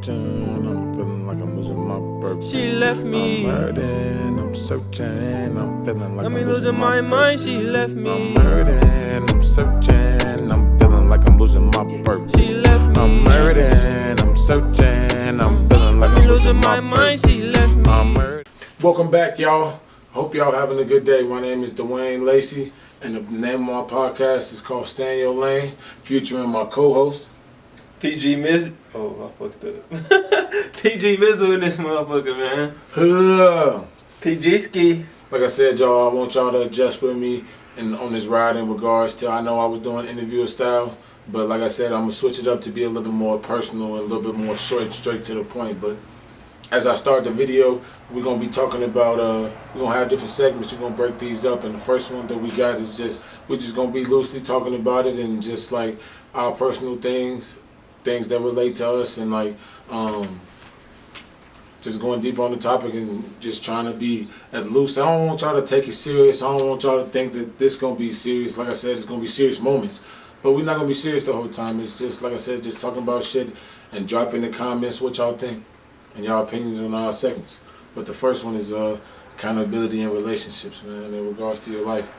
searching, I'm feeling like I'm losing my purpose. She left me. I'm hurting, I'm searching, I'm feeling like Got I'm me losing losing my mind, she left I'm me. hurting, I'm searching, I'm feeling like I'm losing my purpose. She left me. I'm hurting, I'm searching, I'm feeling like I'm losing my mind, she left me. I'm hurting. Welcome back, y'all. Hope y'all having a good day. My name is Dwayne Lacey, and the name of my podcast is called Staynyolayne, featuring my co-host PG Miz. Oh, I fucked up. PG Mizzle in this motherfucker, man. PG Ski. Like I said, y'all, I want y'all to adjust with me on this ride in regards to, I know I was doing interview style, but like I said, I'm going to switch it up to be a little bit more personal and a little bit more short and straight to the point. But as I start the video, we're going to be talking about, we're going to have different segments. We're going to break these up, and the first one that we got is we're just going to be loosely talking about it and just like our personal things that relate to us, and like just going deep on the topic and just trying to be as loose. I don't want y'all to take it serious. I don't want y'all to think that this going to be serious. Like I said, it's going to be serious moments, but we're not going to be serious the whole time. It's just, like I said, just talking about shit and drop in the comments what y'all think and y'all opinions on our segments. But the first one is accountability in relationships, man, in regards to your life.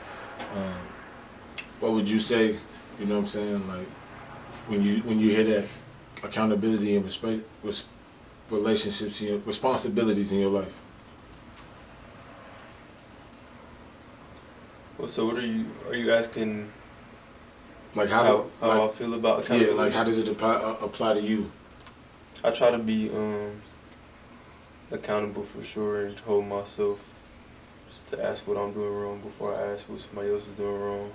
What would you say, you know what I'm saying, like when you hear that accountability and relationships and responsibilities in your life? Well, so what are you asking? Like how I feel about accountability? Yeah, like how does it apply to you? I try to be accountable for sure and hold myself to ask what I'm doing wrong before I ask what somebody else is doing wrong.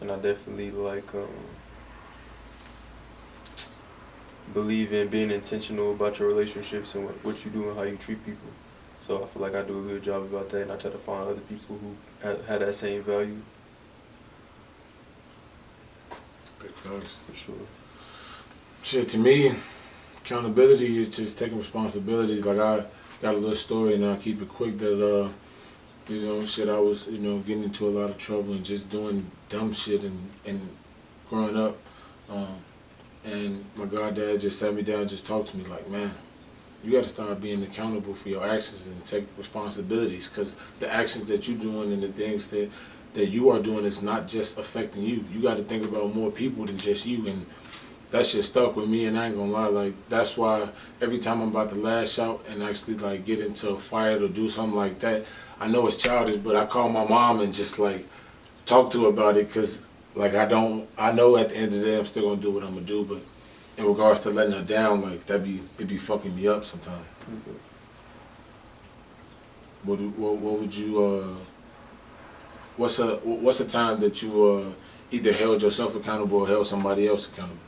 And I definitely believe in being intentional about your relationships and what you do and how you treat people. So I feel like I do a good job about that, and I try to find other people who have that same value. Big facts. For sure. Shit, to me, accountability is just taking responsibility. Like, I got a little story, and I'll keep it quick, that you know, shit, I was, you know, getting into a lot of trouble and just doing dumb shit and growing up. And my goddad just sat me down and just talked to me like, man, you got to start being accountable for your actions and take responsibilities, because the actions that you're doing and the things that you are doing is not just affecting you. You got to think about more people than just you, and that shit stuck with me, and I ain't gonna lie, like, that's why every time I'm about to lash out and actually like get into a fight or do something like that, I know it's childish, but I call my mom and just like talk to her about it, because like I know at the end of the day I'm still gonna do what I'm gonna do, but in regards to letting her down, like it be fucking me up sometimes. Okay. What would you what's a time that you either held yourself accountable or held somebody else accountable?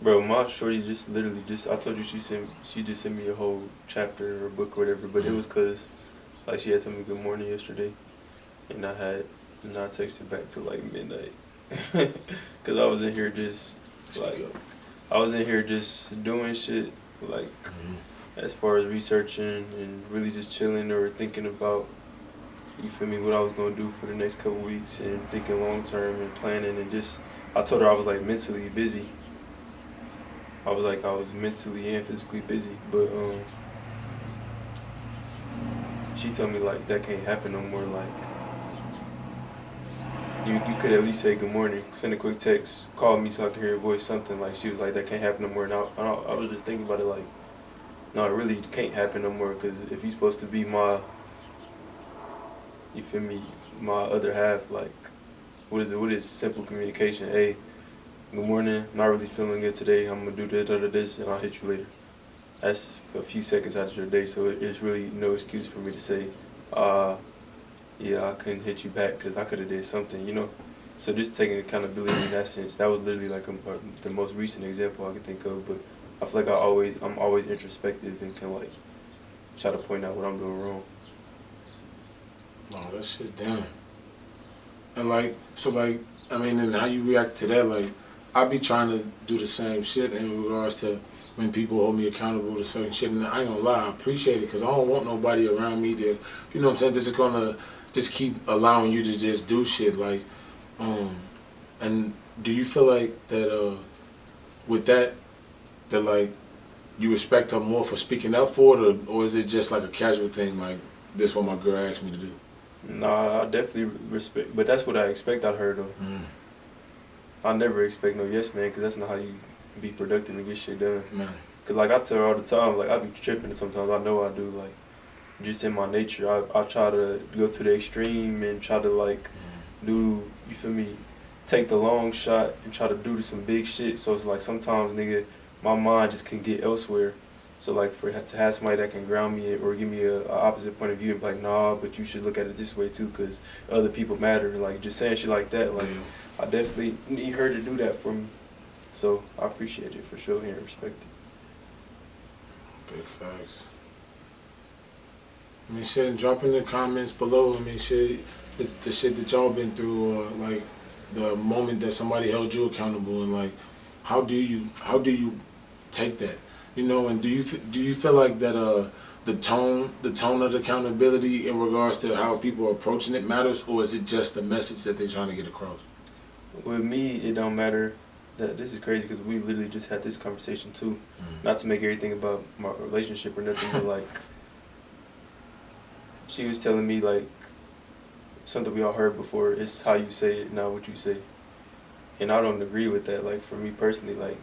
Bro, my shorty just literally I told you she just sent me a whole chapter or book or whatever, but it was cause like she had told me good morning yesterday, and I texted back till like midnight, cause I was in here just doing shit like as far as researching and really just chilling or thinking about, you feel me, what I was gonna do for the next couple weeks and thinking long term and planning, and just I told her I was like mentally busy. I was mentally and physically busy, but she told me like that can't happen no more. Like you could at least say good morning, send a quick text, call me so I can hear your voice, something. Like she was like that can't happen no more. And I was just thinking about it like, no, it really can't happen no more, because if you're supposed to be my, you feel me, my other half, like what is simple communication? Hey, good morning, I'm not really feeling good today, I'm gonna do this, and I'll hit you later. That's for a few seconds out of your day, so it's really no excuse for me to say, yeah, I couldn't hit you back because I could have did something, you know? So just taking accountability in that sense, that was literally like the most recent example I could think of, but I feel like I'm always introspective and can like try to point out what I'm doing wrong. No, that shit down. And like, so like, I mean, and how you react to that, like, I be trying to do the same shit in regards to when people hold me accountable to certain shit, and I ain't gonna lie, I appreciate it, because I don't want nobody around me that, you know what I'm saying, they're just gonna just keep allowing you to just do shit. Like, And do you feel like that with that like you respect her more for speaking up for it, or is it just like a casual thing, like this what my girl asked me to do? Nah, I definitely respect, but that's what I expect out of her though. I never expect no yes man, because that's not how you be productive and get shit done. Man. Cause like I tell her all the time, like I be tripping sometimes. I know I do. Like just in my nature, I try to go to the extreme and try to like do, you feel me, take the long shot and try to do some big shit. So it's like sometimes nigga, my mind just can get elsewhere. So like to have somebody that can ground me or give me a opposite point of view and be like, nah, but you should look at it this way too, cause other people matter. Like just saying shit like that, like I definitely need her to do that for me. So I appreciate it for sure and respect it. Big facts. I mean, shit, and drop in the comments below. I mean, shit, the shit that y'all been through, or like the moment that somebody held you accountable, and like, how do you take that? You know, and do you feel like that the tone of the accountability in regards to how people are approaching it matters, or is it just the message that they're trying to get across? With me, it don't matter. This is crazy because we literally just had this conversation too. Not to make everything about my relationship or nothing, but like she was telling me like something we all heard before. It's how you say it, not what you say. And I don't agree with that. Like for me personally, like,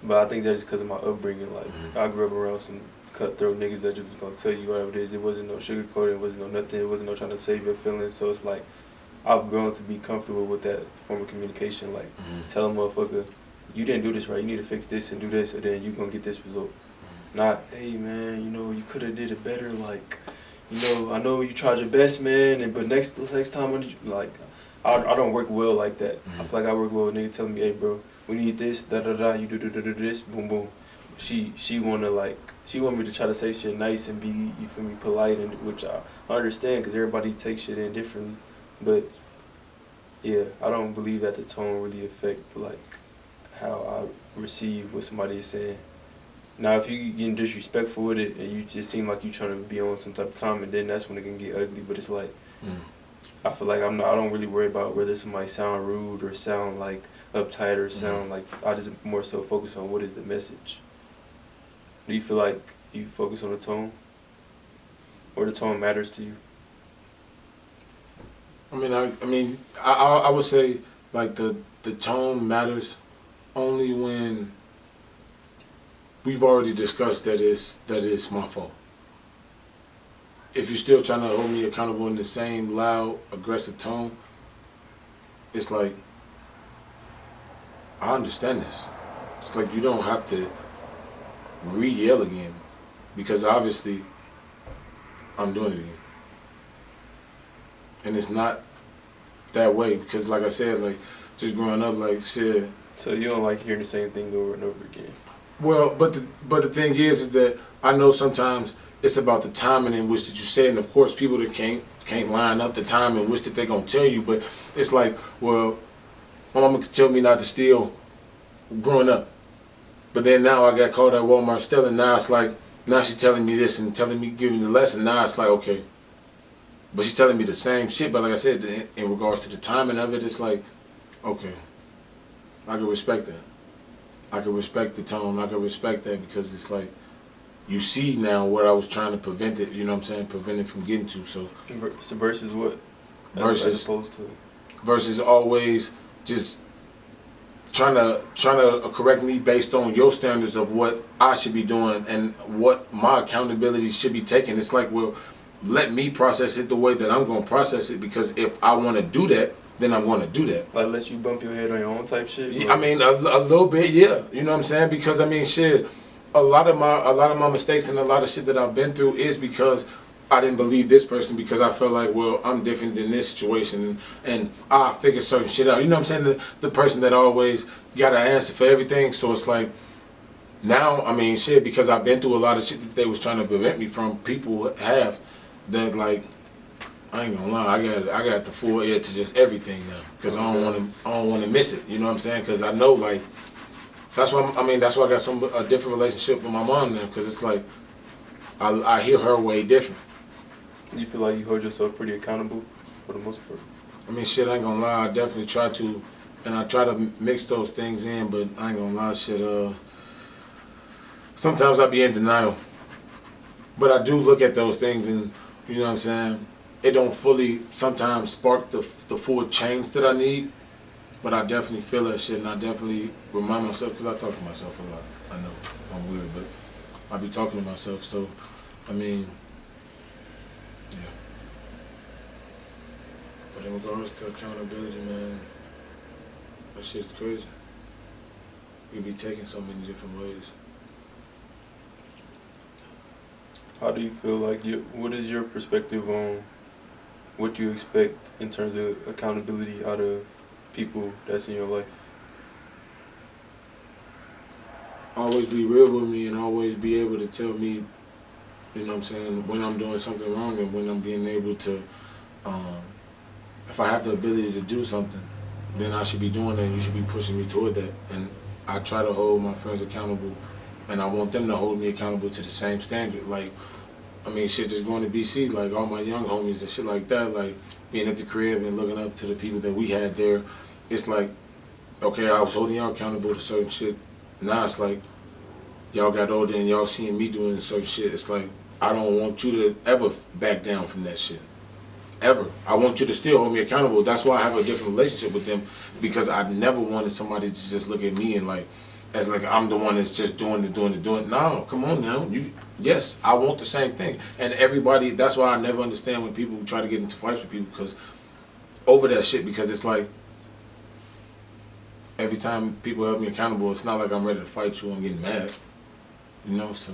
but I think that's just because of my upbringing. Like I grew up around some cutthroat niggas that just was gonna tell you whatever it is. It wasn't no sugarcoating. It wasn't no nothing. It wasn't no trying to save your feelings. So it's like I've grown to be comfortable with that form of communication. Like tell a motherfucker, you didn't do this right. You need to fix this and do this, and then you gonna get this result. Not, hey man, you know you could have did it better. Like, you know, I know you tried your best, man, but next time, like, I don't work well like that. I feel like I work well with niggas telling me, hey bro, we need this, da da da, you do this, boom boom. She want me to try to say shit nice and be, you feel me, polite, and which I understand because everybody takes shit in differently. But yeah, I don't believe that the tone really affect like how I receive what somebody is saying. Now, if you getting disrespectful with it and you just seem like you trying to be on some type of time, and then that's when it can get ugly. But it's like I feel like I don't really worry about whether somebody sound rude or sound like uptight or sound like, I just more so focus on what is the message. Do you feel like you focus on the tone, or the tone matters to you? I would say like the tone matters only when we've already discussed that it's my fault. If you're still trying to hold me accountable in the same loud, aggressive tone, it's like, I understand this. It's like you don't have to re-yell again, because obviously I'm doing it again. And it's not that way, because like I said, like just growing up, like shit. So you don't like hearing the same thing over and over again? Well, but the thing is that I know sometimes it's about the timing in which that you say it, and of course people that can't line up the time in which that they're gonna tell you. But it's like, well, my mama could tell me not to steal growing up, but then now I got caught at Walmart stealing. Now it's like, now she's telling me this and telling me, giving me the lesson. Now it's like, okay, but she's telling me the same shit. But like I said, in regards to the timing of it, it's like, okay, I can respect that. I can respect the tone. I can respect that, because it's like, you see now what I was trying to prevent it, you know what I'm saying, prevent it from getting to. So versus what? Versus as opposed to versus always just trying to correct me based on your standards of what I should be doing and what my accountability should be taken. It's like, well, let me process it the way that I'm going to process it, because if I want to do that, then I'm going to do that. Like let you bump your head on your own type shit? Yeah, I mean, a little bit, yeah. You know what I'm saying? Because I mean, shit, a lot of my mistakes and a lot of shit that I've been through is because I didn't believe this person, because I felt like, well, I'm different than this situation, and I figured certain shit out. You know what I'm saying? The person that always got an answer for everything. So it's like, now, I mean, shit, because I've been through a lot of shit that they was trying to prevent me from, people have, that like, I ain't gonna lie, I got the full ear to just everything now, because I don't want to miss it. You know what I'm saying? Because I know, like, that's why I got a different relationship with my mom now, because it's like I hear her way different. You feel like you hold yourself pretty accountable for the most part? I mean, shit, I ain't gonna lie, I definitely try to, and I try to mix those things in, but I ain't gonna lie, shit, sometimes I be in denial. But I do look at those things and, you know what I'm saying, it don't fully sometimes spark the full change that I need, but I definitely feel that shit, and I definitely remind myself, because I talk to myself a lot. I know I'm weird, but I be talking to myself, so, I mean, yeah. But in regards to accountability, man, that shit's crazy. You can be taken so many different ways. How do you feel like what is your perspective on what you expect in terms of accountability out of people that's in your life? Always be real with me and always be able to tell me, you know what I'm saying, when I'm doing something wrong and when I'm being able to, if I have the ability to do something, then I should be doing that and you should be pushing me toward that. And I try to hold my friends accountable and I want them to hold me accountable to the same standard. Like, I mean, shit, just going to BC, like all my young homies and shit like that, like being at the crib and looking up to the people that we had there, it's like, okay, I was holding y'all accountable to certain shit. Now it's like, y'all got older and y'all seeing me doing certain shit. It's like, I don't want you to ever back down from that shit. Ever. I want you to still hold me accountable. That's why I have a different relationship with them, because I never wanted somebody to just look at me and like, as like I'm the one that's just doing it. No, come on now. Yes, I want the same thing. And everybody, that's why I never understand when people try to get into fights with people, because over that shit, because it's like, every time people hold me accountable, it's not like I'm ready to fight you and getting mad. You know, so.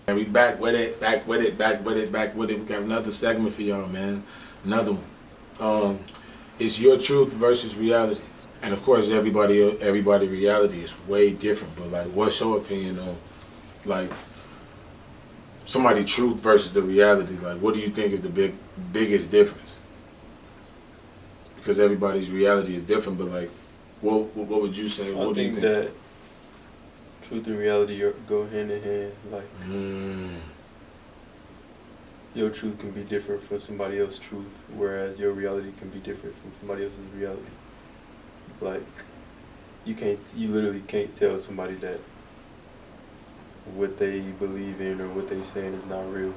And we back with it. We got another segment for y'all, man. Another one. It's your truth versus reality. And of course, everybody reality is way different. But like, what's your opinion on like somebody truth versus the reality? Like, what do you think is the biggest difference? Because everybody's reality is different. But like, what would you say? What do you think? That truth and reality go hand in hand. Like, your truth can be different from somebody else's truth, whereas your reality can be different from somebody else's reality. Like, you literally can't tell somebody that what they believe in or what they saying is not real,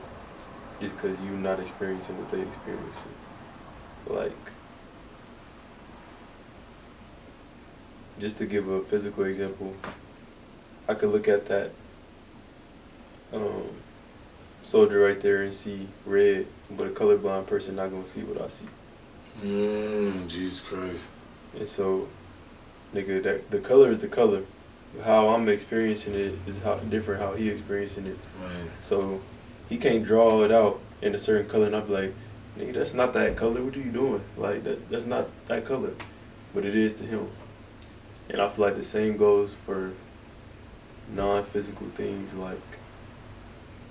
just because you're not experiencing what they experiencing. Like, just to give a physical example, I could look at that soldier right there and see red, but a colorblind person not gonna see what I see. Jesus Christ. And so, nigga, that the color is the color. How I'm experiencing it is different how he experiencing it. Man. So he can't draw it out in a certain color, and I'm like, nigga, that's not that color. What are you doing? Like that's not that color, but it is to him. And I feel like the same goes for non-physical things. Like,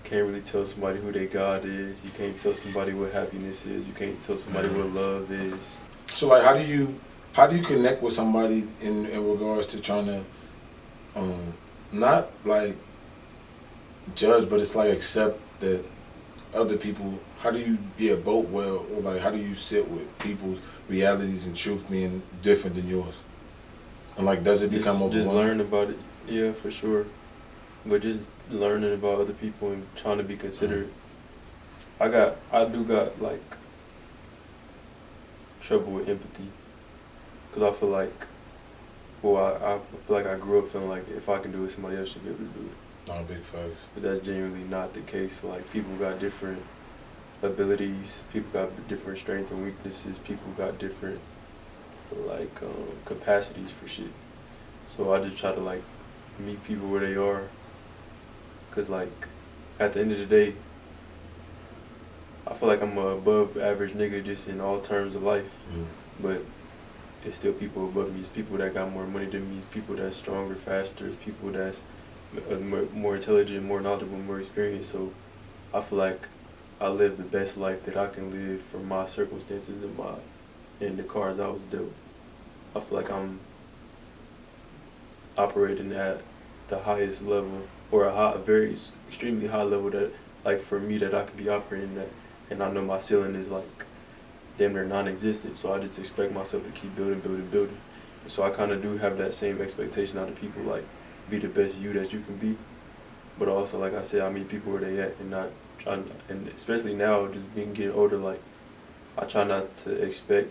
can't really tell somebody who their God is. You can't tell somebody what happiness is. You can't tell somebody what love is. So like, how do you connect with somebody in regards to trying to not like judge, but it's like accept that other people, how do you be a boat well, or like how do you sit with people's realities and truth being different than yours? And like, does it become overwhelming? Just learn about it, yeah, for sure. But just learning about other people and trying to be considerate. I do got like trouble with empathy, cause I feel like, I feel like I grew up feeling like if I can do it, somebody else should be able to do it. Not big facts. But that's genuinely not the case. Like, people got different abilities, people got different strengths and weaknesses, people got different like capacities for shit. So I just try to like meet people where they are, cause like at the end of the day, I feel like I'm a above average nigga just in all terms of life. But it's still people above me. It's people that got more money than me. It's people that's stronger, faster. It's people that's more intelligent, more knowledgeable, more experienced. So I feel like I live the best life that I can live for my circumstances and the cards I was dealt. I feel like I'm operating at the highest level, or a very extremely high level that, like, for me, that I could be operating at. And I know my ceiling is like damn near non-existent. So I just expect myself to keep building. And so I kind of do have that same expectation out of people, like be the best you that you can be. But also, like I said, I meet people where they at and not trying. And especially now, just getting older, like I try not to expect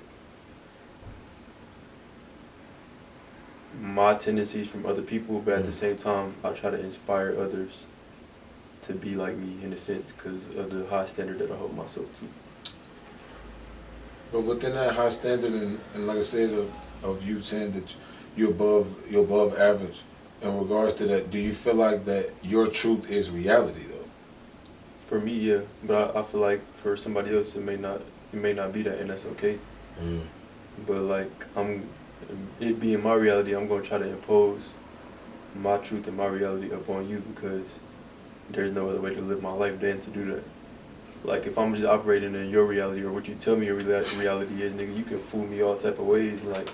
my tendencies from other people, but at the same time, I try to inspire others to be like me in a sense because of the high standard that I hold myself to. But within that high standard, and like I said, of you saying that you're above average, in regards to that, do you feel like that your truth is reality though? For me, yeah, but I feel like for somebody else, it may not be that, and that's okay. But like it being my reality, I'm gonna try to impose my truth and my reality upon you because there's no other way to live my life than to do that. Like if I'm just operating in your reality or what you tell me your reality is, nigga, you can fool me all type of ways. Like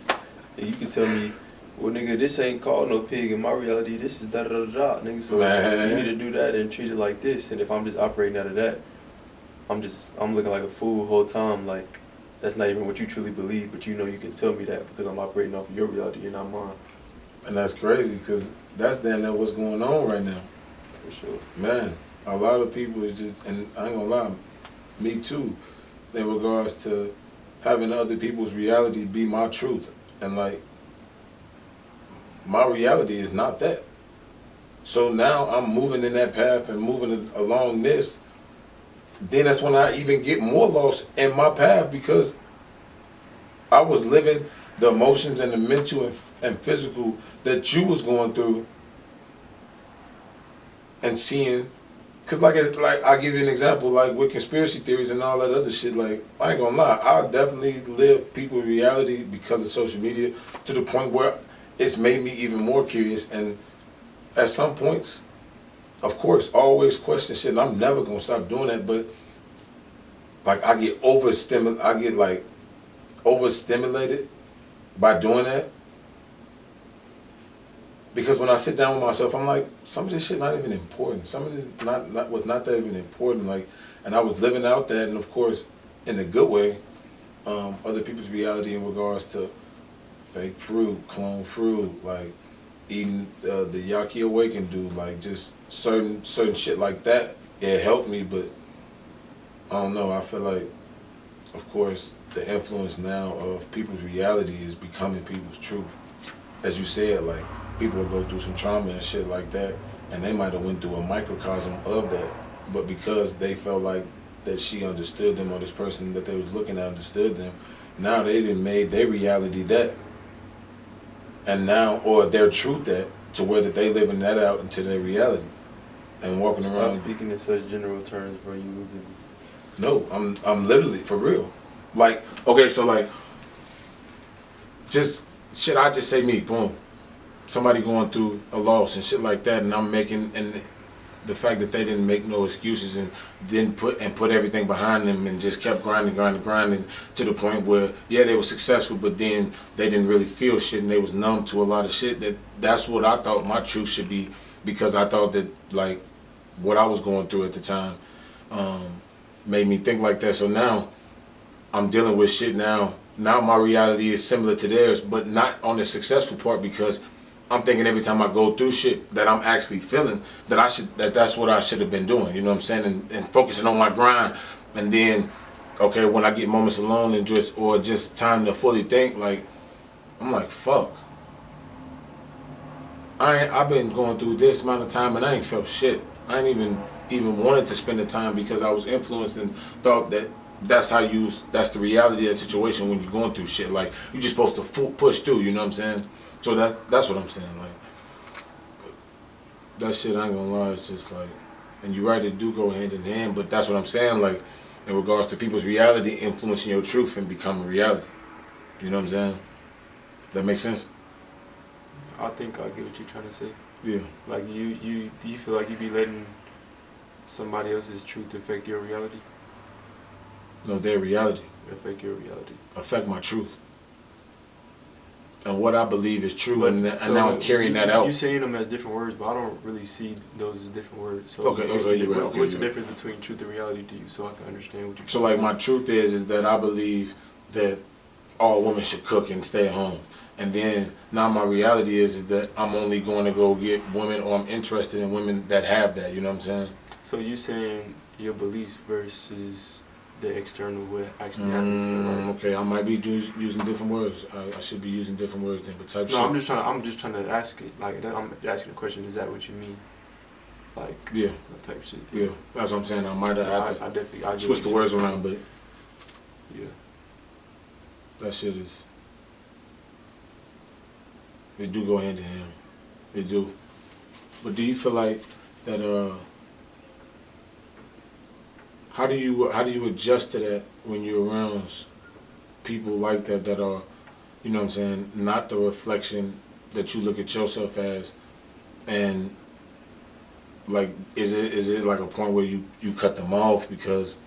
you can tell me, well, nigga, this ain't called no pig. In my reality, this is da da da da, nigga. So you need to do that and treat it like this. And if I'm just operating out of that, I'm looking like a fool the whole time. Like that's not even what you truly believe, but you know you can tell me that because I'm operating off of your reality and not mine. And that's crazy because that's damn near what's going on right now. For sure. Man, a lot of people is just, and I ain't gonna lie, me too, in regards to having other people's reality be my truth. And like, my reality is not that. So now I'm moving in that path and moving along this. Then that's when I even get more lost in my path because I was living the emotions and the mental and physical that you was going through and seeing. Cause like I'll give you an example, like with conspiracy theories and all that other shit, like I ain't gonna lie, I definitely live people's reality because of social media to the point where it's made me even more curious, and at some points, of course, always question shit, and I'm never gonna stop doing that, but like I get overstimulated by doing that. Because when I sit down with myself, I'm like, some of this shit not even important. Some of this was not that even important. Like, and I was living out that, and of course, in a good way, other people's reality in regards to fake fruit, clone fruit, like eating the Yaki Awaken dude, like just certain shit like that. It helped me, but I don't know. I feel like, of course, the influence now of people's reality is becoming people's truth. As you said, like, people will go through some trauma and shit like that, and they might have went through a microcosm of that, but because they felt like that she understood them or this person that they was looking at understood them, now they done made their reality that, and now, or their truth that, to where that they living that out into their reality and walking around. Stop speaking in such general terms, bro. You losing me. No, I'm literally for real. Like, okay, so like, just shit. I just say me, boom. Somebody going through a loss and shit like that, and I'm making, and the fact that they didn't make no excuses and didn't put everything behind them and just kept grinding to the point where, yeah, they were successful, but then they didn't really feel shit and they was numb to a lot of shit. That's what I thought my truth should be, because I thought that like what I was going through at the time made me think like that. So now I'm dealing with shit now. Now my reality is similar to theirs, but not on the successful part, because I'm thinking every time I go through shit that I'm actually feeling that that's what I should have been doing, you know what I'm saying, and focusing on my grind. And then, okay, when I get moments alone and just time to fully think, like, I'm like, fuck. I've been going through this amount of time and I ain't felt shit. I ain't even wanted to spend the time because I was influenced and thought that that's the reality of that situation when you're going through shit. Like, you're just supposed to push through, you know what I'm saying? So that's what I'm saying. Like, that shit, I ain't gonna lie, it's just like, and you're right, it do go hand in hand, but that's what I'm saying, like, in regards to people's reality influencing your truth and becoming reality. You know what I'm saying? That makes sense? I think I get what you're trying to say. Yeah. Like, do you feel like you be letting somebody else's truth affect your reality? No, their reality. Affect your reality. Affect my truth. and what I believe is true, But, and now I'm carrying that out. You saying them as different words, but I don't really see those as different words. So Okay, you're right. Okay, what's the difference between truth and reality to you, so I can understand what you're So, like, my truth is that I believe that all women should cook and stay at home. And then now my reality is that I'm only going to go get women, or I'm interested in women that have that. You know what I'm saying? So you saying your beliefs versus the external what actually happens in your life. Okay, I might be using different words. I should be using different words then, but type shit. No, I'm just trying to ask it. Like I'm asking the question. Is that what you mean? Like yeah, that type shit. Yeah, that's what I'm saying. I might have had to I definitely switch the words around, but yeah, that shit is. They do go hand in hand. They do. But do you feel like that? How do you adjust to that when you're around people like that are, you know what I'm saying, not the reflection that you look at yourself as, and like is it like a point where you cut them off because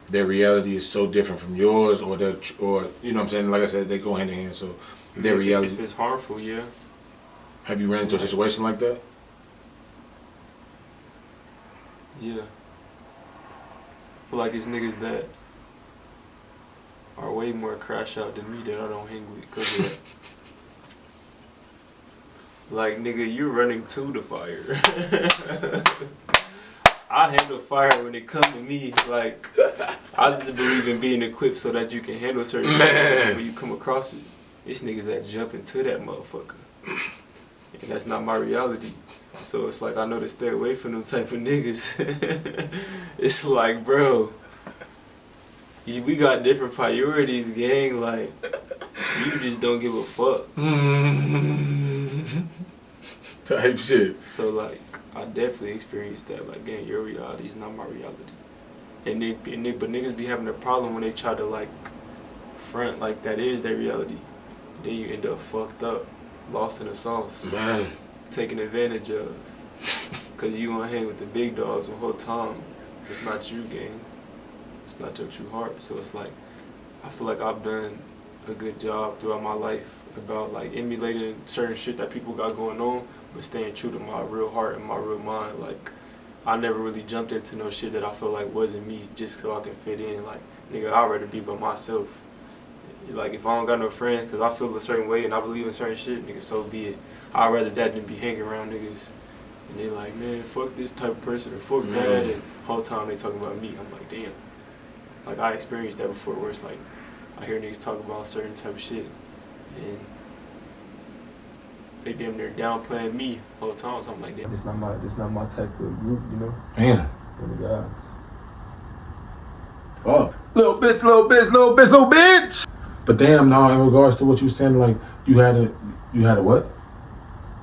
their reality is so different from yours, or you know what I'm saying? Like I said, they go hand in hand. So their reality. If it's harmful, yeah. Have you ran into a situation like that? Yeah. I feel like it's niggas that are way more crash out than me that I don't hang with because of that. Like, nigga, you running to the fire. I handle fire when it comes to me. Like, I just believe in being equipped so that you can handle certain things when you come across it. It's niggas that jump into that motherfucker. And that's not my reality. So it's like I know to stay away from them type of niggas. It's like, bro, we got different priorities, gang. Like, you just don't give a fuck. Type shit. So like, I definitely experienced that. Like, gang, your reality is not my reality. But niggas be having a problem when they try to like front like that is their reality. And then you end up fucked up, lost in the sauce, man, taken advantage of. Cause you wanna hang with the big dogs the whole time. It's not you, gang. It's not your true heart. So it's like, I feel like I've done a good job throughout my life about like emulating certain shit that people got going on, but staying true to my real heart and my real mind. Like, I never really jumped into no shit that I feel like wasn't me just so I can fit in. Like, nigga, I'd rather be by myself. Like, if I don't got no friends because I feel a certain way and I believe in certain shit, nigga, so be it. I'd rather that than be hanging around niggas and they like, man, fuck this type of person or fuck that, and the whole time they talking about me. I'm like, damn. Like, I experienced that before where it's like, I hear niggas talk about certain type of shit and they damn near downplaying me the whole time. So I'm like, damn, this not my type of group, you know? Damn. And the guys. Oh. Little bitch. But damn, now in regards to what you saying, like you had a what?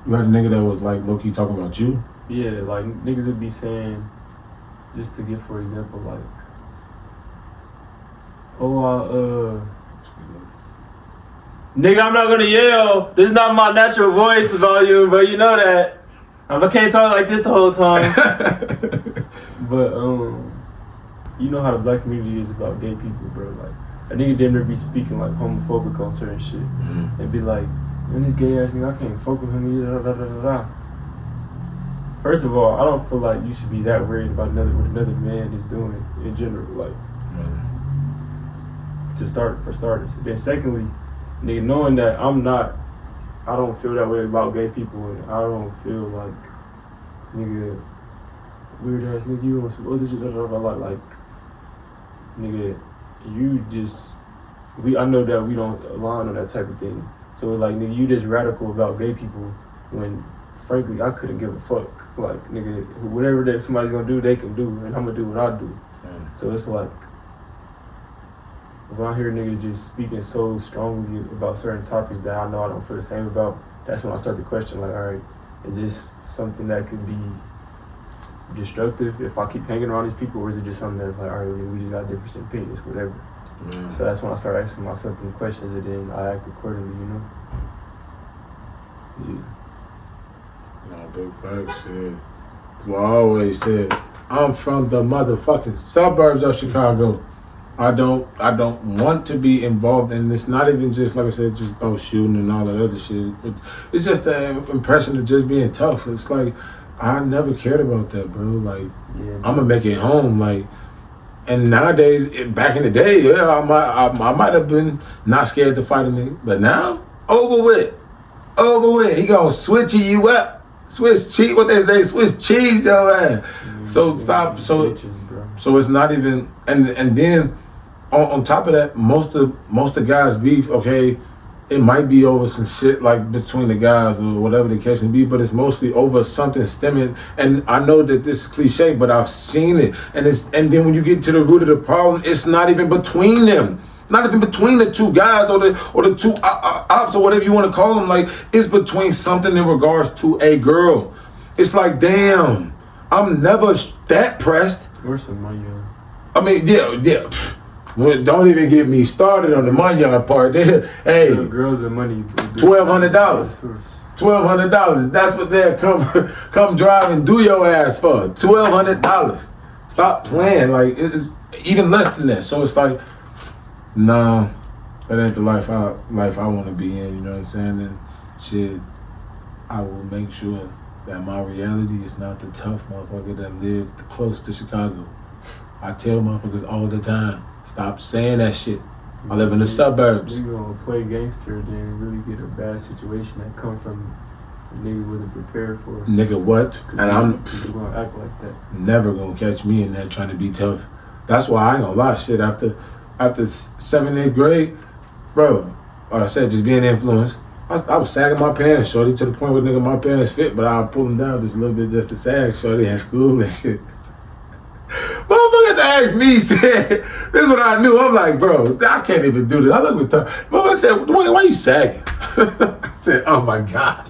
You had a nigga that was like low key talking about you? Yeah, like niggas would be saying, just to give for example, like, nigga, I'm not gonna yell. This is not my natural voice volume, but you know that. I can't talk like this the whole time. But you know how the black community is about gay people, bro. Like, a nigga damn near be speaking like homophobic on certain shit, and be like, man, this gay ass nigga, I can't fuck with him either. Da, da, da, da. First of all, I don't feel like you should be that worried about what another man is doing in general, like, for starters. Then secondly, nigga, knowing that I don't feel that way about gay people, and I don't feel like, nigga, weird ass nigga, you on some other shit, like, nigga, you just, I know that we don't align on that type of thing. So like, nigga, you just radical about gay people when, frankly, I couldn't give a fuck. Like, nigga, whatever that somebody's gonna do, they can do, and I'm gonna do what I do. So it's like, when I hear niggas just speaking so strongly about certain topics that I know I don't feel the same about, that's when I start to question, like, all right, is this something that could be destructive if I keep hanging around these people, or is it just something that's like, all right, we just got different opinions, whatever. So that's when I start asking myself some questions, and then I act accordingly, you know? Yeah. No, big facts, shit. That's what I always said. I'm from the motherfucking suburbs of Chicago. I don't want to be involved in this. Not even just like I said, just shooting and all that other shit. It's just the impression of just being tough. It's like I never cared about that, bro. Like I'm gonna make it home. Like, and nowadays, back in the day, yeah, I might have been not scared to fight a nigga, but now over with. He gonna switch you up, switch cheese. What they say, switch cheese, your ass. So stop. So it's not even. And then. On top of that, most of guys beef, okay, it might be over some shit like between the guys or whatever the case may be, but it's mostly over something stemming. And I know that this is cliche, but I've seen it. And then when you get to the root of the problem, it's not even between them. Not even between the two guys or the two ops or whatever you want to call them. Like, it's between something in regards to a girl. It's like, damn, I'm never that pressed. Where's some money? I mean, yeah. Well, don't even get me started on the money part. Hey, girls and money. $1,200. $1,200. That's what they'll come drive and do your ass for. $1,200. Stop playing. Like, it's even less than that. So it's like, nah, that ain't the life I want to be in. You know what I'm saying? And shit, I will make sure that my reality is not the tough motherfucker that lived close to Chicago. I tell motherfuckers all the time, stop saying that shit. I live in the suburbs. You gonna play gangster, then really get a bad situation that come from a nigga wasn't prepared for. Nigga, what? And I'm gonna act like that. Never gonna catch me in there trying to be tough. That's why I ain't gonna lie. Shit, after 7th, 8th grade, bro, like I said, just being influenced. I was sagging my pants, shorty, to the point where nigga my pants fit, but I would pull them down just a little bit just to sag, shorty, at school and shit. Motherfucker had to ask me, said, this is what I knew. I'm like, bro, I can't even do this. I look with her. Motherfucker said, why you sagging? I said, oh my God.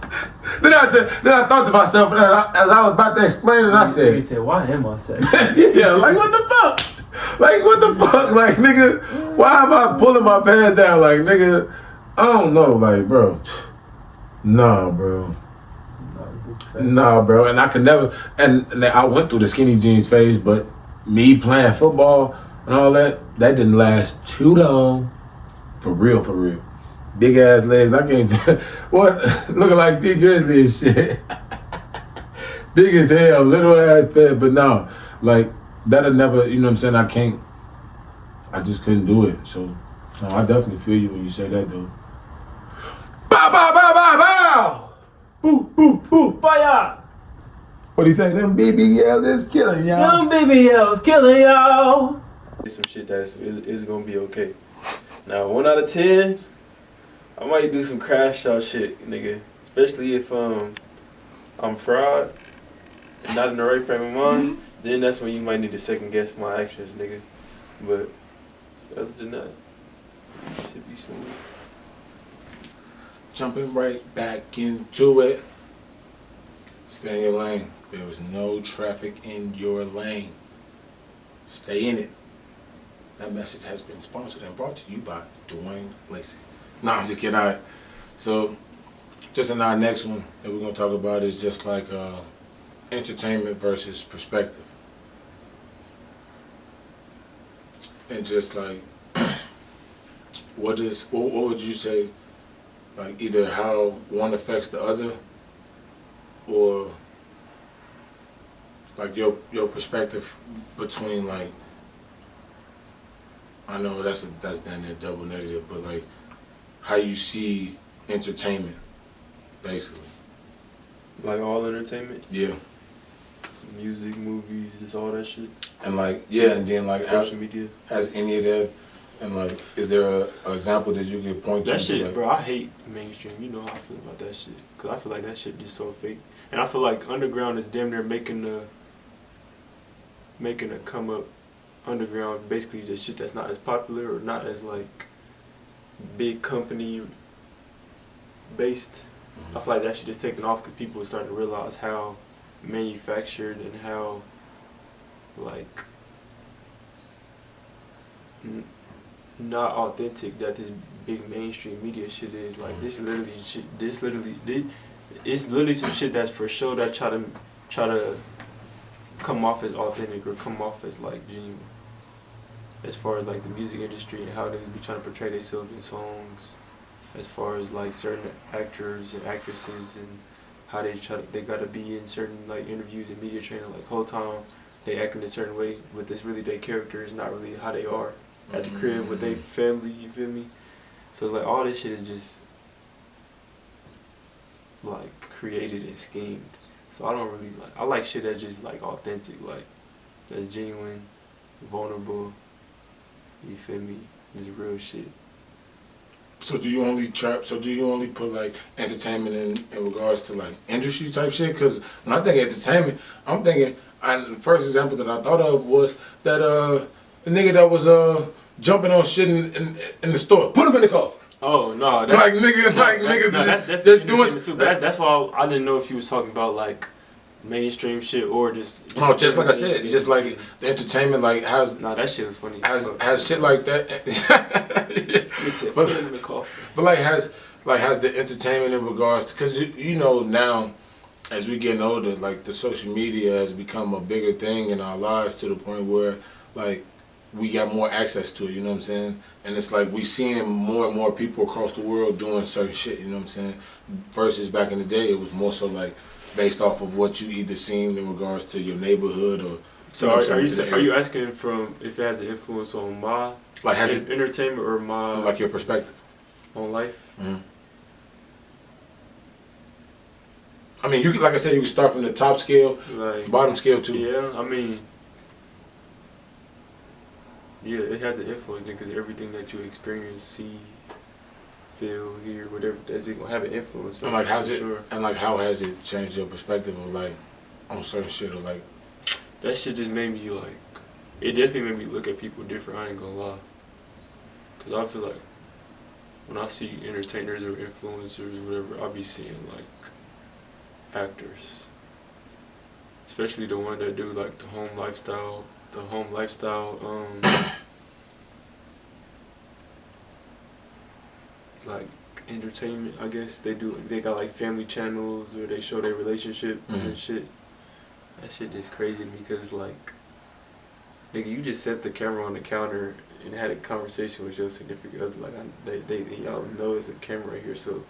Then I thought to myself, as I was about to explain it, I said, he said, why am I sagging? Yeah, like what the fuck? Like what the fuck? Like nigga, why am I pulling my pants down? Like nigga, I don't know, like bro. Nah, bro. Nah, bro. And I could never, and I went through the skinny jeans phase, but me playing football and all that didn't last too long. For real. Big ass legs, I can't, what? Looking like D Grizzly and shit. Big as hell, little ass bed, but no, like, that'll never, you know what I'm saying, I just couldn't do it. So, no, I definitely feel you when you say that, though. Bow, bow, bow, bow, bow! Boo, boo, boo, fire! What he say? Them baby yells is killing y'all. Them baby yells killing y'all. Some shit that is gonna be okay. Now, 1 out of 10, I might do some crash out shit, nigga. Especially if I'm fried and not in the right frame of mind. Then that's when you might need to second guess my actions, nigga. But other than that, it should be smooth. Jumping right back into it. Stay in your lane. There is no traffic in your lane. Stay in it. That message has been sponsored and brought to you by Dwayne Lacey. No, I'm just kidding. All right. So, just in our next one that we're going to talk about is just like entertainment versus perspective. And just like, what would you say, like either how one affects the other, or like your perspective between, like, I know that's then a double negative, but like how you see entertainment, basically. Like all entertainment? Yeah. Music, movies, just all that shit. And like, yeah, and then like social media. Has any of that, and like, is there an example that you could point to? That shit, like, bro, I hate mainstream. You know how I feel about that shit. Cause I feel like that shit just so fake. And I feel like underground is damn near making a come up underground, basically just shit that's not as popular or not as like big company based. I feel like that shit is taking off because people are starting to realize how manufactured and how like not authentic that this big mainstream media shit is. Like it's literally some shit that's for sure that try to come off as authentic or come off as like genuine. as far as like the music industry and how niggas be trying to portray themselves in songs, as far as like certain actors and actresses and how they gotta be in certain like interviews and media training, like whole time they acting a certain way, but this really their character is not really how they are at the crib with their family, you feel me? So it's like all this shit is just like created and schemed. So I don't really I like shit that's just like authentic, like that's genuine, vulnerable, you feel me? Just real shit. So do you only put like entertainment in regards to like industry type shit? Because when I think entertainment, I'm thinking, the first example that I thought of was that the nigga that was jumping on shit in the store, put him in the coffin. Oh no, that's, like nigga, that's definitely entertainment too. But that's why I didn't know if you was talking about like mainstream shit or just just like I said, just like the entertainment, like has that shit was funny. Has shit like that. But like has the entertainment in regards to, because you know now as we getting older, like the social media has become a bigger thing in our lives to the point where like we got more access to it, you know what I'm saying? And it's like we seeing more and more people across the world doing certain shit, you know what I'm saying? Versus back in the day, it was more so like based off of what you either seen in regards to your neighborhood or. So are you asking from if it has an influence on my like has it, entertainment or my like your perspective on life? Mm-hmm. I mean, you can, like I said, you can start from the top scale, like, bottom scale too. Yeah, I mean, yeah, it has an influence because everything that you experience, see, feel, hear, whatever, that's gonna have an influence. And like, how has it changed your perspective of like on certain shit or like? That shit just made me like, it definitely made me look at people different. I ain't gonna lie, cause I feel like when I see entertainers or influencers or whatever, I be seeing like actors, especially the one that do like the home lifestyle, like entertainment. I guess they do. They got like family channels where they show their relationship and shit. That shit is crazy to me because like, nigga, you just set the camera on the counter and had a conversation with your significant other. Like y'all know it's a camera right here, so.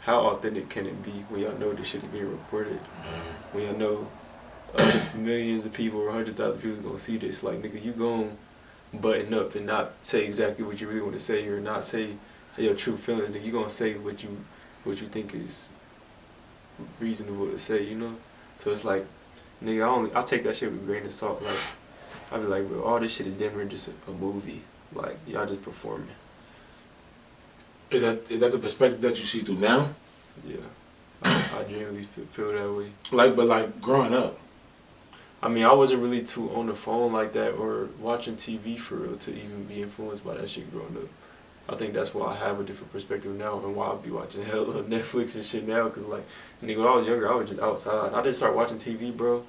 How authentic can it be when y'all know this shit is being recorded? When y'all know millions of people or 100,000 people is gonna see this? Like, nigga, you gon' button up and not say exactly what you really want to say or not say your true feelings. Nigga, you gonna say what you think is reasonable to say, you know? So it's like, nigga, I take that shit with a grain of salt. Like, I be like, bro, all this shit is damn near just a movie. Like, y'all just performing. Is that the perspective that you see through now? Yeah, I genuinely feel that way. But like growing up. I mean, I wasn't really too on the phone like that or watching TV for real to even be influenced by that shit growing up. I think that's why I have a different perspective now and why I be watching hella Netflix and shit now. Cause like, nigga, when I was younger, I was just outside. I didn't start watching TV, bro.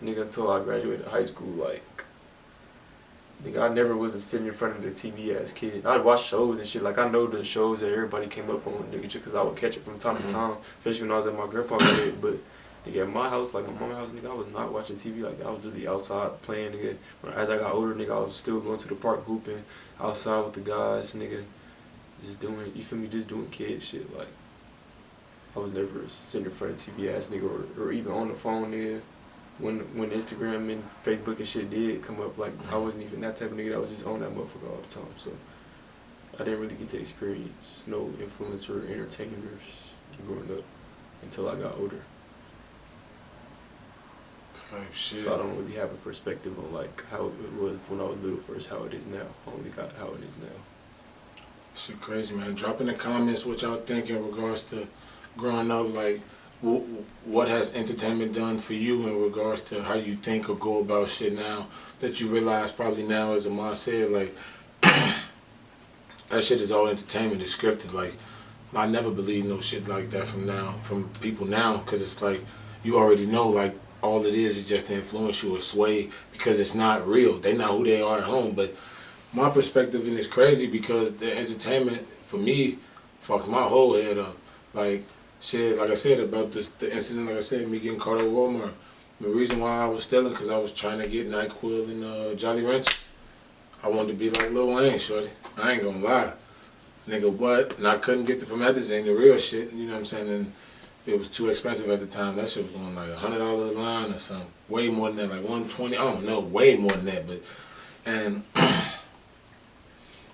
Nigga, until I graduated high school, like. Nigga, I never was sitting in front of the TV as a kid. I'd watch shows and shit. Like, I know the shows that everybody came up on, nigga, just because I would catch it from time to time, especially when I was at my grandpa's crib. But, nigga, at my house, like my mama's house, nigga, I was not watching TV like that. I was really outside playing, nigga. As I got older, nigga, I was still going to the park hooping outside with the guys, nigga. Just doing, you feel me, just doing kid shit. Like, I was never sitting in front of TV ass nigga or even on the phone, nigga. When Instagram and Facebook and shit did come up, like, I wasn't even that type of nigga that was just on that motherfucker all the time. So I didn't really get to experience no influencer or entertainers growing up until I got older. Type shit. So I don't really have a perspective on like how it was when I was little versus how it is now. I only got how it is now. Shit crazy, man. Drop in the comments what y'all think in regards to growing up, like, what has entertainment done for you in regards to how you think or go about shit now that you realize probably now, as Amar said, like, that shit is all entertainment, it's scripted. Like, I never believe no shit like that from people now, because it's like, you already know, like, all it is just to influence you or sway, because it's not real. They know who they are at home. But my perspective, and it's crazy because the entertainment, for me, fucked my whole head up. Like, shit, like I said about the incident, like I said, me getting caught at Walmart. The reason why I was stealing, because I was trying to get NyQuil and Jolly Ranchers. I wanted to be like Lil Wayne, shorty. I ain't gonna lie. Nigga, what? And I couldn't get the promethazine, the real shit, you know what I'm saying? And it was too expensive at the time. That shit was going like $100 a line or something. Way more than that, like 120. I don't know, way more than that. But and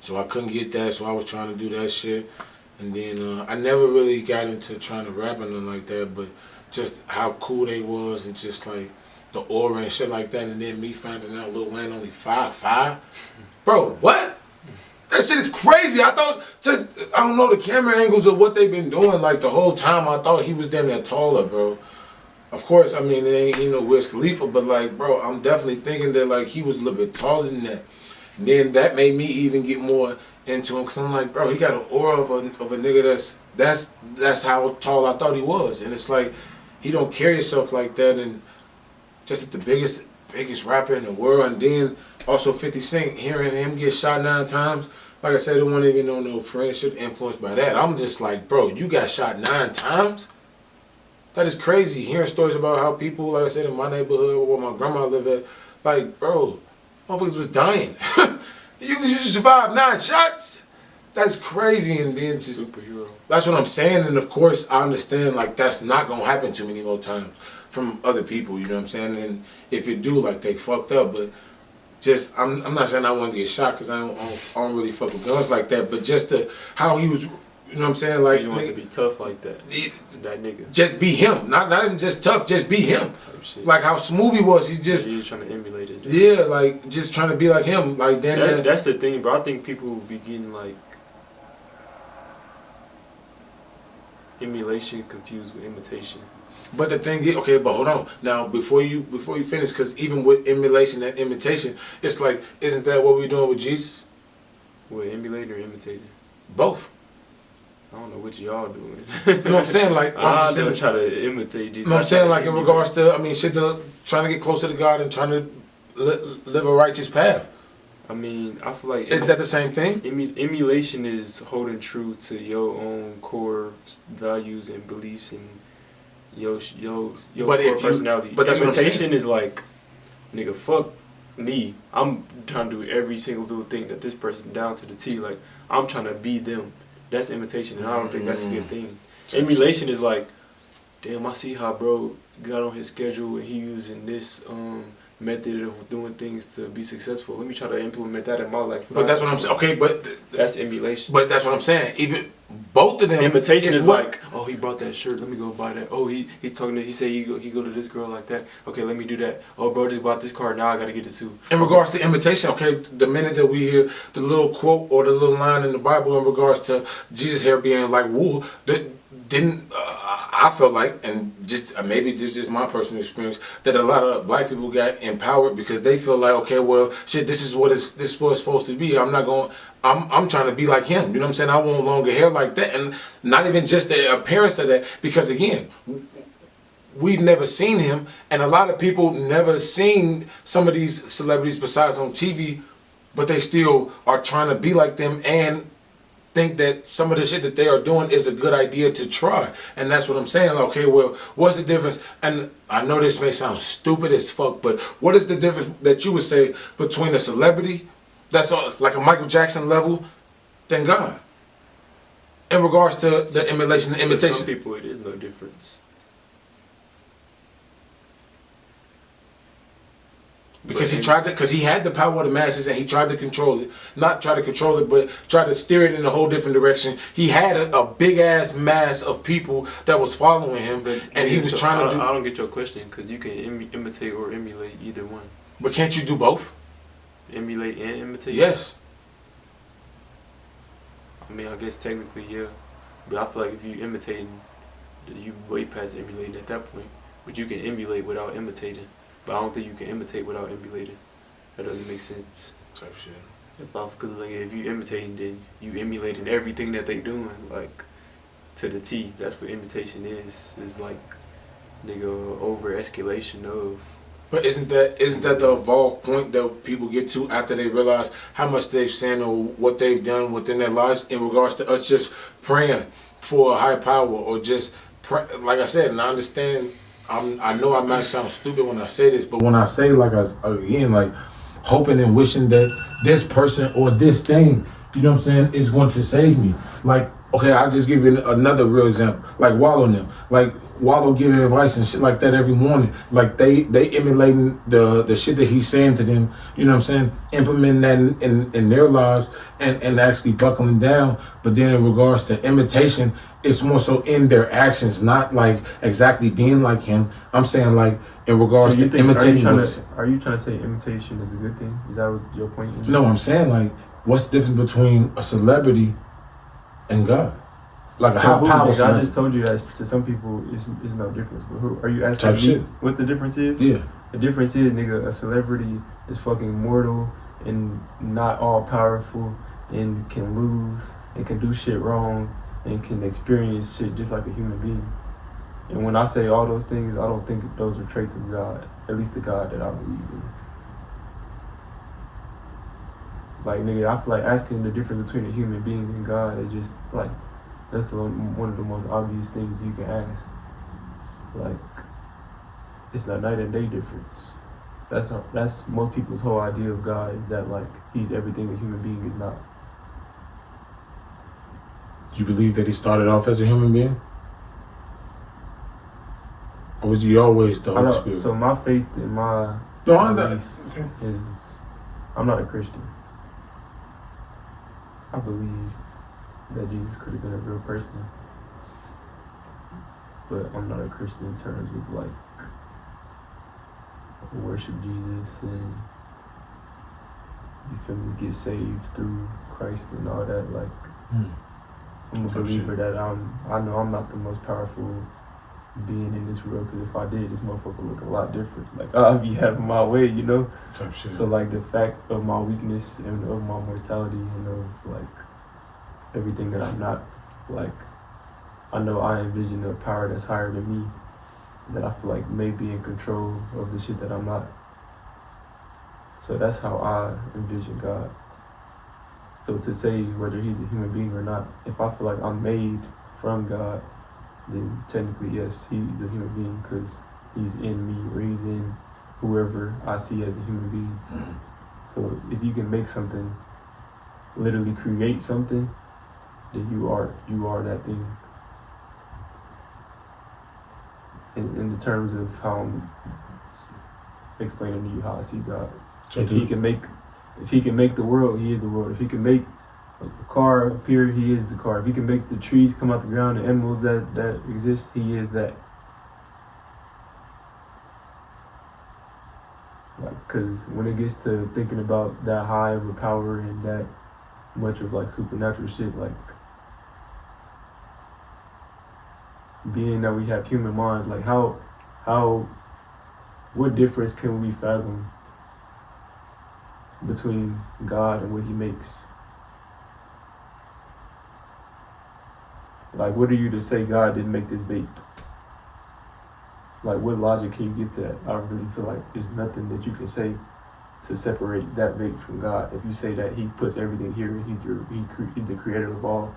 so I couldn't get that, so I was trying to do that shit. And then I never really got into trying to rap or nothing like that, but just how cool they was and just like the aura and shit like that. And then me finding out Lil Wayne only 5'5". Bro, what? That shit is crazy. I thought I don't know, the camera angles of what they've been doing, like the whole time I thought he was damn near taller, bro. Of course, I mean, it ain't no Wiz Khalifa, but like, bro, I'm definitely thinking that like he was a little bit taller than that. And then that made me even get more into him, because I'm like, bro, he got an aura of a nigga that's how tall I thought he was. And it's like, he don't carry himself like that, and just the biggest rapper in the world. And then also 50 Cent, hearing him get shot 9 times, like I said, it wasn't even no friendship influenced by that. I'm just like, bro, you got shot 9 times? That is crazy. Hearing stories about how people, like I said, in my neighborhood where my grandma lived at, like, bro, motherfuckers was dying. you survived 9 shots? That's crazy. And then just superhero. That's what I'm saying. And of course, I understand, like, that's not gonna happen too many more times from other people, you know what I'm saying? And if it do, like, they fucked up. But just, I'm not saying I wanted to get shot, because I don't really fuck with guns like that, but just how he was, you know what I'm saying? Like, you want to be tough like that. That nigga. Just be him. Not even just tough, just be him. Like how smooth he was. He's just. You're trying to emulate it. Yeah, like just trying to be like him. Like then. That's the thing, bro. I think people will be getting like emulation confused with imitation. But the thing is, okay, but hold on. Now, before you finish, because even with emulation and imitation, it's like, isn't that what we're doing with Jesus? What, emulating or imitating? Both. I don't know what y'all doing. You know what I'm saying? Like, I don't try to imitate these. You know what I'm saying? Like, in regards to, I mean, shit, trying to get closer to God and trying to live a righteous path. I mean, I feel like... Isn't that the same thing? Emulation is holding true to your own core values and beliefs and your core personality. But that's imitation is like, nigga, fuck me. I'm trying to do every single little thing that this person down to the T. Like, I'm trying to be them. That's imitation, and I don't think that's a good thing. Emulation is like, damn, I see how bro got on his schedule and he using this method of doing things to be successful. Let me try to implement that in my life. But that's what I'm saying. Okay, but that's emulation. But that's what I'm saying. Even both of them. Imitation is like, oh, he brought that shirt. Let me go buy that. Oh, he's talking to. He said he go to this girl like that. Okay, let me do that. Oh, bro just bought this car. Now I gotta get it too. In regards to imitation, okay, the minute that we hear the little quote or the little line in the Bible in regards to Jesus' hair being like wool, that didn't. I felt like, and just maybe just my personal experience, that a lot of black people got empowered because they feel like, okay, well, shit, this is what it's supposed to be. I'm not going. I'm trying to be like him. You know what I'm saying? I want longer hair like that, and not even just the appearance of that. Because again, we've never seen him, and a lot of people never seen some of these celebrities besides on TV, but they still are trying to be like them and think that some of the shit that they are doing is a good idea to try. And that's what I'm saying. Okay, well, what's the difference? And I know this may sound stupid as fuck, but what is the difference that you would say between a celebrity that's on, like a Michael Jackson level than God? In regards to the emulation and imitation. To some people, it is no difference. Because he had the power of the masses and he tried to control it. Not try to control it, but try to steer it in a whole different direction. He had a big ass mass of people that was following him, and he was trying to do. I don't get your question, because you can imitate or emulate either one. But can't you do both? Emulate and imitate? Yes. I mean, I guess technically, yeah. But I feel like if you imitating, you way past emulating at that point. But you can emulate without imitating. But I don't think you can imitate without emulating. That doesn't make sense. Type shit. If you imitating, then you emulating everything that they doing, like, to the T. That's what imitation is. It's like, nigga, over escalation of. But isn't that the evolved point that people get to after they realize how much they've sinned or what they've done within their lives in regards to us just praying for a high power or just like I said, and I understand I know I might sound stupid when I say this, but when I say like again, like hoping and wishing that this person or this thing, you know what I'm saying, is going to save me. Like, okay, I'll just give you another real example. Like Wallow and them. Like Wallow giving advice and shit like that every morning. Like they emulating the shit that he's saying to them, you know what I'm saying, implementing that in their lives and actually buckling down. But then in regards to imitation, it's more so in their actions, not like exactly being like him. I'm saying like in regards to imitating. Are you trying to say imitation is a good thing? Is that what your point is? No, I'm saying like, what's the difference between a celebrity and God? Like a high power. I just told you that to some people it's no difference. But who are you asking me what the difference is? Yeah. The difference is, nigga, a celebrity is fucking mortal and not all powerful and can lose and can do shit wrong and can experience shit just like a human being. And when I say all those things, I don't think those are traits of God, at least the God that I believe in. Like, nigga, I feel like asking the difference between a human being and God is just, like, that's one of the most obvious things you can ask. Like, it's a night and day difference. That's most people's whole idea of God, is that, like, he's everything a human being is not. You believe that he started off as a human being? Or was he always the Holy Spirit? So my faith and my belief is, I'm not a Christian. I believe that Jesus could have been a real person, but I'm not a Christian in terms of like worship Jesus and you feel me, get saved through Christ and all that. Like I'm a believer that I know I'm not the most powerful being in this world, because if I did, this motherfucker would look a lot different. Like I'd be having my way, you know. So like the fact of my weakness and of my mortality and of like everything that I'm not, like I know I envision a power that's higher than me, that I feel like may be in control of the shit that I'm not. So that's how I envision God. So to say whether he's a human being or not, if I feel like I'm made from God, then technically yes, he's a human being, because he's in me or he's in whoever I see as a human being. So if you can make something, literally create something, then you are that thing. In the terms of how I'm explaining to you how I see God. If he can make the world, he is the world. If he can make a car appear, he is the car. If he can make the trees come out the ground, the animals that exist, he is that. Like, cause when it gets to thinking about that high of a power and that much of like supernatural shit, like being that we have human minds, like what difference can we fathom between God and what he makes? Like, what are you to say God didn't make this bait? Like, what logic can you get to that? I really feel like there's nothing that you can say to separate that bait from God. If you say that he puts everything here and he's the creator of all,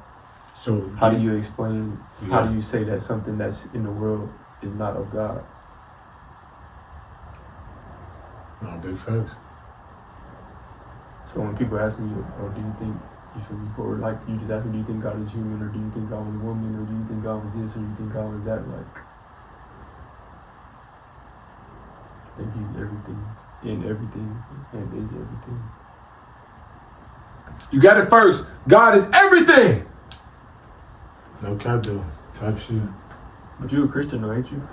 so how do you explain, how do you say that something that's in the world is not of God? No, big facts. So when people ask me, oh, do you think, you feel me, or like you just ask me, do you think God is human, or do you think God was a woman, or do you think God was this, or do you think God was that? Like, I think he's everything, in everything, and is everything. You got it first. God is everything. No cap though, type shit. But you a Christian though, ain't you?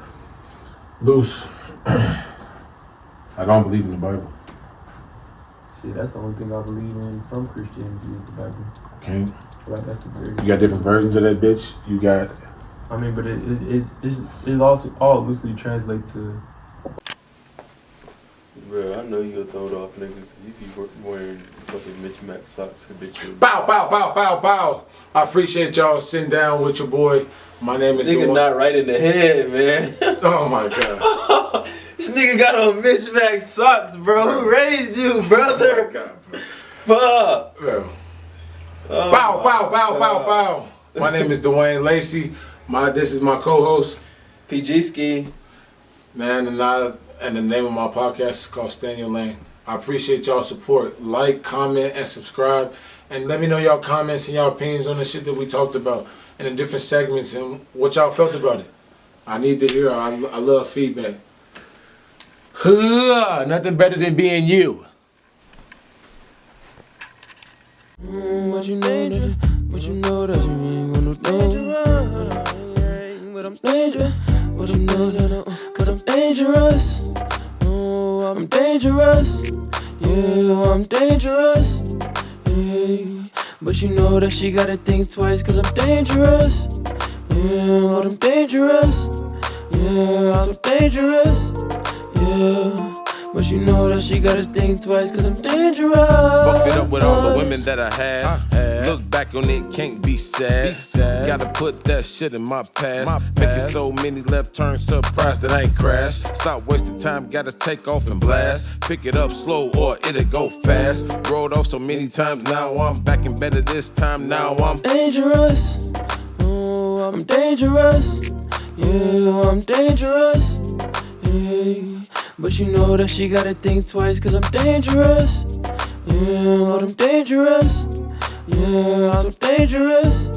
Loose. I don't believe in the Bible. See, that's the only thing I believe in from Christianity is the Bible. Okay. Like that's the very. You got different versions of that bitch. You got. I mean, but it also all loosely translates to. Bro, I know you'll throw it off, nigga, because you be wearing fucking mismatched socks habitually. Bow, bow, bow, bow, bow. I appreciate y'all sitting down with your boy. My name is. Nigga, not right in the head, man. Oh my god. This nigga got on mismatched socks, bro. Who raised you, brother? Oh my god, bro. Fuck. Bro. Oh bow, bow, bow, bow, bow. My name is Dwayne Lacey. This is my co-host. PG Ski. Man, and the name of my podcast is called staynyolayne. I appreciate y'all's support. Like, comment, and subscribe. And let me know y'all comments and y'all opinions on the shit that we talked about in the different segments and what y'all felt about it. I need to hear. I love feedback. Nothing better than being you. But you know that you ain't gonna dangerous. But I'm dangerous. But you know that cause I'm dangerous. Oh, I'm dangerous. Yeah, I'm dangerous. Yeah. But you know that she gotta think twice cause I'm dangerous. Yeah, but I'm dangerous. Yeah, I'm so dangerous. Yeah. But you know that she gotta think twice cause I'm dangerous. Fucked it up with all the women that I had. Look back on it, can't be sad. Gotta put that shit in my past. Making so many left turns, surprised that I ain't crashed. Stop wasting time, gotta take off and blast. Pick it up slow or it'll go fast. Rolled off so many times, now I'm back and better this time. Now I'm dangerous. Oh, I'm dangerous. Yeah, I'm dangerous. Yeah. But you know that she gotta think twice cause I'm dangerous. Yeah, but I'm dangerous. Yeah, I'm so dangerous.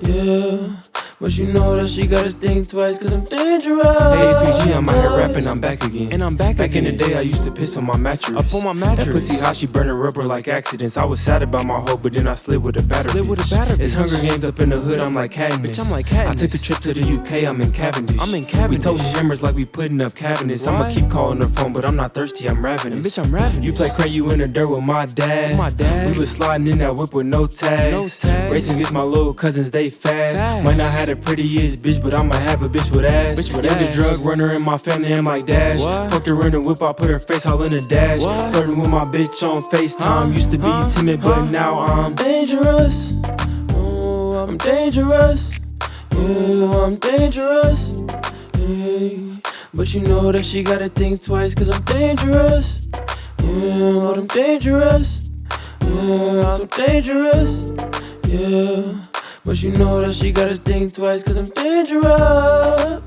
Yeah. But you know that she gotta think twice cause I'm dangerous. Hey, it's PG, I'm out here rapping, I'm back again. And I'm back in the day, I used to piss on my mattress. Up on my mattress. That pussy hot, she burning rubber like accidents. I was sad about my hoe, but then I slid with a batter. It's Hunger Games up in the hood, I'm like Katniss. I took a trip to the UK, I'm in Cavendish. We told hammers like we putting up cabinets. I'ma keep calling her phone, but I'm not thirsty, I'm ravenous. Bitch, I'm ravenous. You play crazy, you in the dirt with my dad. We was sliding in that whip with no tags. Racing against my little cousins, they fast. Might not have the prettiest bitch, but I'ma have a bitch with ass. Youngest drug runner in my family, I'm like Dash. Fucked her in the whip, I put her face all in the dash. Flirting with my bitch on FaceTime. Used to be timid, but now I'm dangerous. Oh, I'm dangerous. Yeah, I'm dangerous. Yeah. But you know that she gotta think twice cause I'm dangerous. Yeah, but I'm dangerous. Yeah, I'm so dangerous. Yeah. But you know that she gotta think twice cause I'm dangerous.